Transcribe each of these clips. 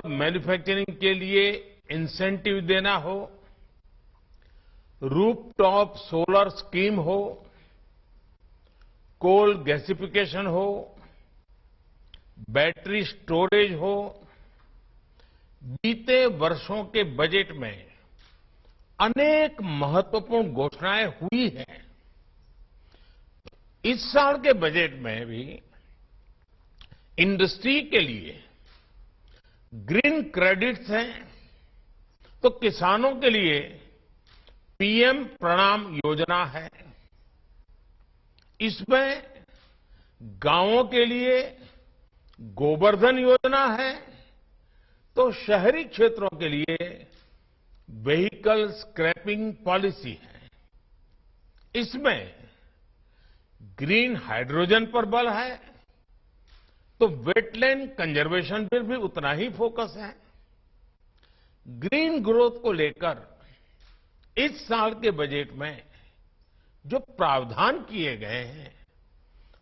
Manufacturing के लिए incentive देना हो, रूफटॉप सोलर स्कीम हो, कोल गैसिफिकेशन हो, बैटरी स्टोरेज हो, बीते वर्षों के बजट में अनेक महत्वपूर्ण घोषणाएं हुई हैं। इस साल के बजट में भी इंडस्ट्री के लिए ग्रीन क्रेडिट्स हैं, तो किसानों के लिए पीएम प्रणाम योजना है। इसमें गांवों के लिए गोबर्धन योजना है, तो शहरी क्षेत्रों के लिए व्हीकल स्क्रैपिंग पॉलिसी है। इसमें ग्रीन हाइड्रोजन पर बल है, तो वेटलैंड कंजर्वेशन पर भी उतना ही फोकस है। ग्रीन ग्रोथ को लेकर इस साल के बजट में जो प्रावधान किए गए हैं,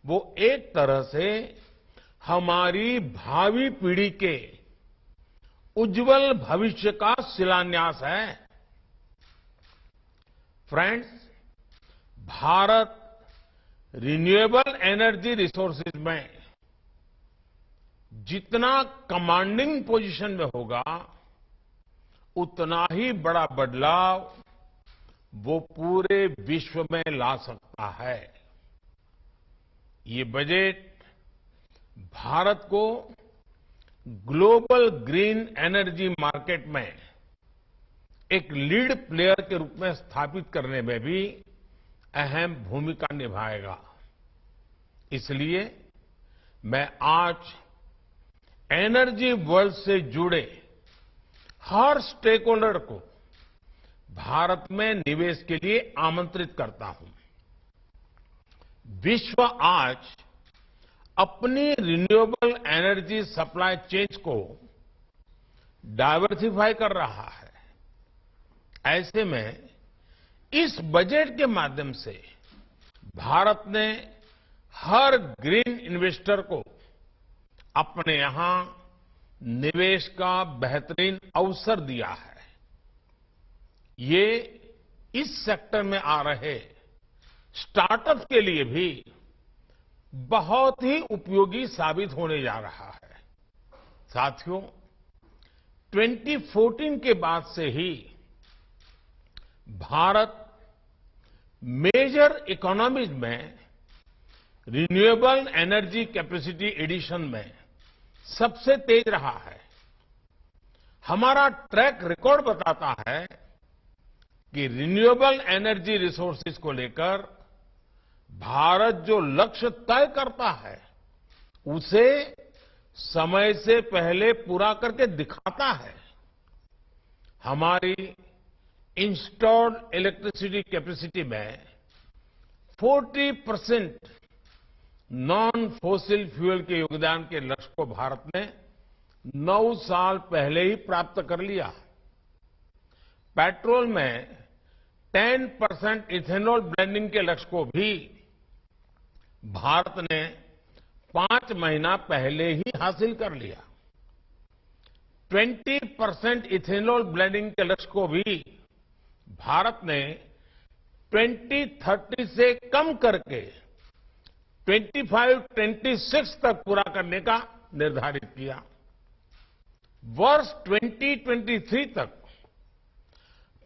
वो एक तरह से हमारी भावी पीढ़ी के उज्जवल भविष्य का शिलान्यास है। Friends, Bharat renewable energy resources में जितना कमांडिंग पोजीशन में होगा, उतना ही बड़ा बदलाव वो पूरे विश्व में ला सकता है। ये बजट भारत को ग्लोबल ग्रीन एनर्जी मार्केट में एक लीड प्लेयर के रूप में स्थापित करने में भी अहम भूमिका निभाएगा। इसलिए मैं आज एनर्जी वर्ल्ड से जुड़े हर स्टेक होल्डर को भारत में निवेश के लिए आमंत्रित करता हूं। विश्व आज अपनी रिन्यूएबल एनर्जी सप्लाई चेन्स को डाइवर्सिफाई कर रहा है। ऐसे में इस बजट के माध्यम से भारत ने हर ग्रीन इन्वेस्टर को अपने यहां निवेश का बेहतरीन अवसर दिया है। ये इस सेक्टर में आ रहे स्टार्टअप के लिए भी बहुत ही उपयोगी साबित होने जा रहा है। साथियों, 2014 के बाद से ही भारत मेजर इकोनॉमीज में रिन्यूएबल एनर्जी कैपेसिटी एडिशन में सबसे तेज रहा है। हमारा ट्रैक रिकॉर्ड बताता है कि रिन्यूएबल एनर्जी रिसोर्सेज को लेकर भारत जो लक्ष्य तय करता है, उसे समय से पहले पूरा करके दिखाता है। हमारी इंस्टॉल्ड इलेक्ट्रिसिटी कैपेसिटी में 40% नॉन फॉसिल फ्यूल के योगदान के लक्ष्य को भारत ने 9 साल पहले ही प्राप्त कर लिया। पेट्रोल में 10% इथेनॉल ब्लेंडिंग के लक्ष्य को भी भारत ने 5 महीना पहले ही हासिल कर लिया। 20% इथेनॉल ब्लेंडिंग के लक्ष्य को भी भारत ने 2030 से कम करके 25-26 तक पूरा करने का निर्धारित किया। वर्ष 2023 तक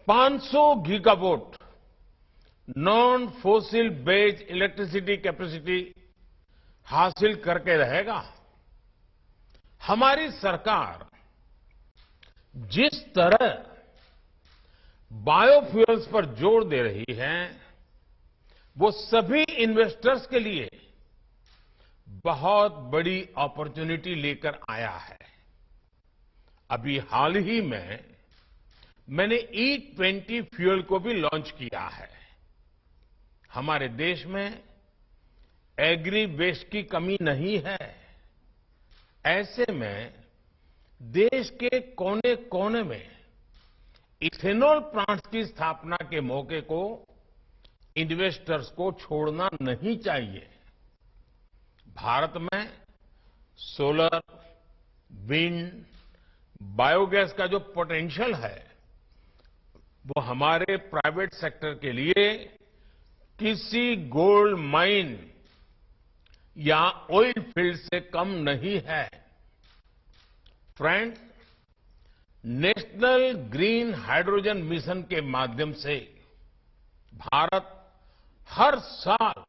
500 gigawatt non fossil based electricity capacity हासिल करके रहेगा। हमारी सरकार जिस तरह बायोफ्यूल्स पर जोर दे रही है, वो सभी इन्वेस्टर्स के लिए बहुत बड़ी अपॉर्चुनिटी लेकर आया है। अभी हाल ही में मैंने E20 फ्यूल को भी लॉन्च किया है। हमारे देश में एग्री वेस्ट की कमी नहीं है। ऐसे में देश के कोने कोने में इथेनॉल प्लांट्स की स्थापना के मौके को इन्वेस्टर्स को छोड़ना नहीं चाहिए। भारत में सोलर, विंड, बायोगैस का जो पोटेंशियल है वो हमारे प्राइवेट सेक्टर के लिए किसी गोल्ड माइन या ऑयल फील्ड से कम नहीं है। Friends, national green hydrogen mission के माध्यम से भारत हर साल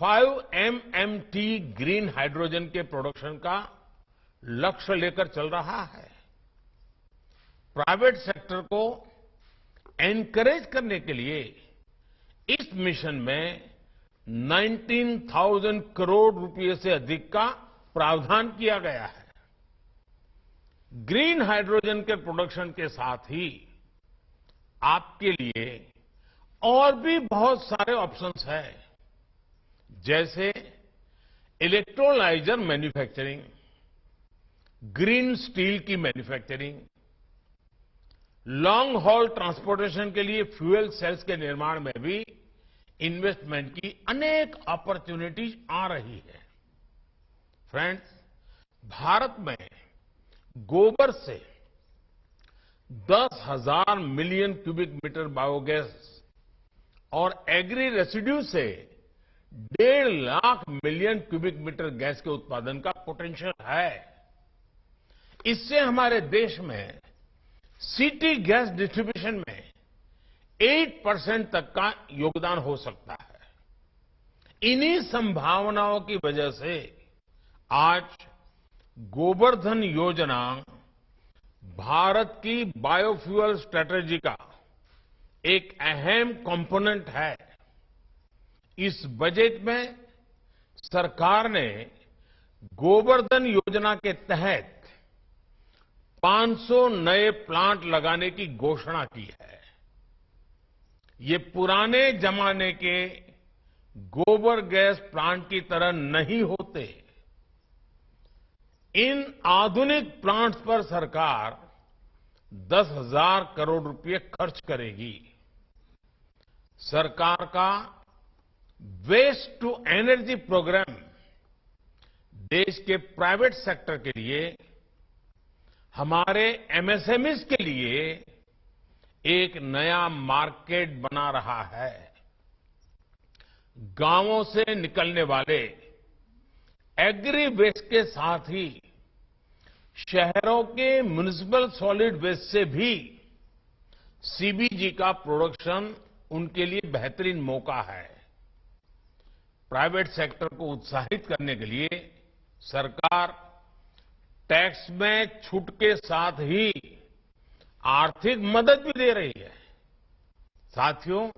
5 MMT ग्रीन हाइड्रोजन के प्रोडक्शन का लक्ष्य लेकर चल रहा है। प्राइवेट सेक्टर को एनकरेज करने के लिए इस मिशन में 19,000 करोड़ रुपए से अधिक का प्रावधान किया गया है। ग्रीन हाइड्रोजन के प्रोडक्शन के साथ ही आपके लिए और भी बहुत सारे ऑप्शंस हैं, जैसे इलेक्ट्रोलाइजर मैन्युफैक्चरिंग, ग्रीन स्टील की मैन्युफैक्चरिंग, लॉन्ग हॉल ट्रांसपोर्टेशन के लिए फ्यूल सेल्स के निर्माण में भी इन्वेस्टमेंट की अनेक अपॉर्चुनिटीज आ रही है। फ्रेंड्स, भारत में गोबर से 10,000 मिलियन क्यूबिक मीटर बायोगैस और एग्री रेसिड्यू से 1.5 lakh million cubic metre gas के उत्पादन का पोटेंशियल है। इससे हमारे देश में सिटी गैस डिस्ट्रीब्यूशन में 8% तक का योगदान हो सकता है। इन्हीं संभावनाओं की वजह से आज गोबर्धन योजना भारत की बायोफ्यूल स्ट्रैटेजी का एक अहम कंपोनेंट है। इस बजट में सरकार ने गोबर्धन योजना के तहत 500 नए प्लांट लगाने की घोषणा की है। ये पुराने जमाने के गोबर गैस प्लांट की तरह नहीं होते। इन आधुनिक प्लांट्स पर सरकार 10,000 करोड़ रुपए खर्च करेगी। सरकार का वेस्ट टू एनर्जी प्रोग्राम देश के प्राइवेट सेक्टर के लिए, हमारे एमएसएमईज के लिए एक नया मार्केट बना रहा है। गांवों से निकलने वाले एग्री वेस्ट के साथ ही शहरों के म्युनिसिपल सॉलिड वेस्ट से भी सीबीजी का प्रोडक्शन उनके लिए बेहतरीन मौका है। प्राइवेट सेक्टर को उत्साहित करने के लिए सरकार टैक्स में छूट के साथ ही आर्थिक मदद भी दे रही है। साथियों,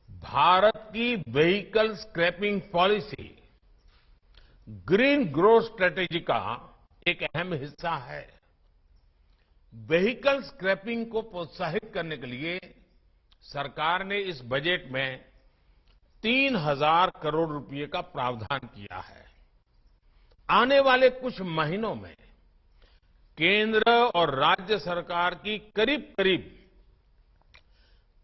भारत की vehicle scrapping policy green growth strategy का एक अहम हिस्सा है। व्हीकल स्क्रैपिंग को प्रोत्साहित करने के लिए सरकार ने इस बजट में 3,000 करोड़ रुपए का प्रावधान किया है। आने वाले कुछ महीनों में केंद्र और राज्य सरकार की करीब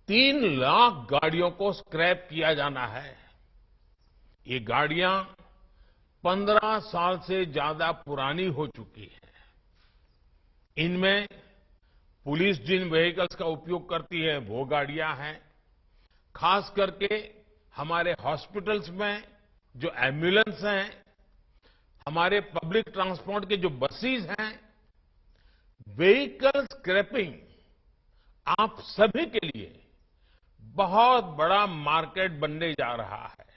3 लाख गाड़ियों को स्क्रैप किया जाना है। ये गाड़ियां 15 साल से ज्यादा पुरानी हो चुकी है। इनमें पुलिस जिन व्हीकल्स का उपयोग करती है वो गाड़ियां हैं। खास करके हमारे हॉस्पिटल्स में जो एम्बुलेंस हैं, हमारे पब्लिक ट्रांसपोर्ट के जो बसेस हैं, व्हीकल स्क्रैपिंग आप सभी के लिए बहुत बड़ा मार्केट बनने जा रहा है।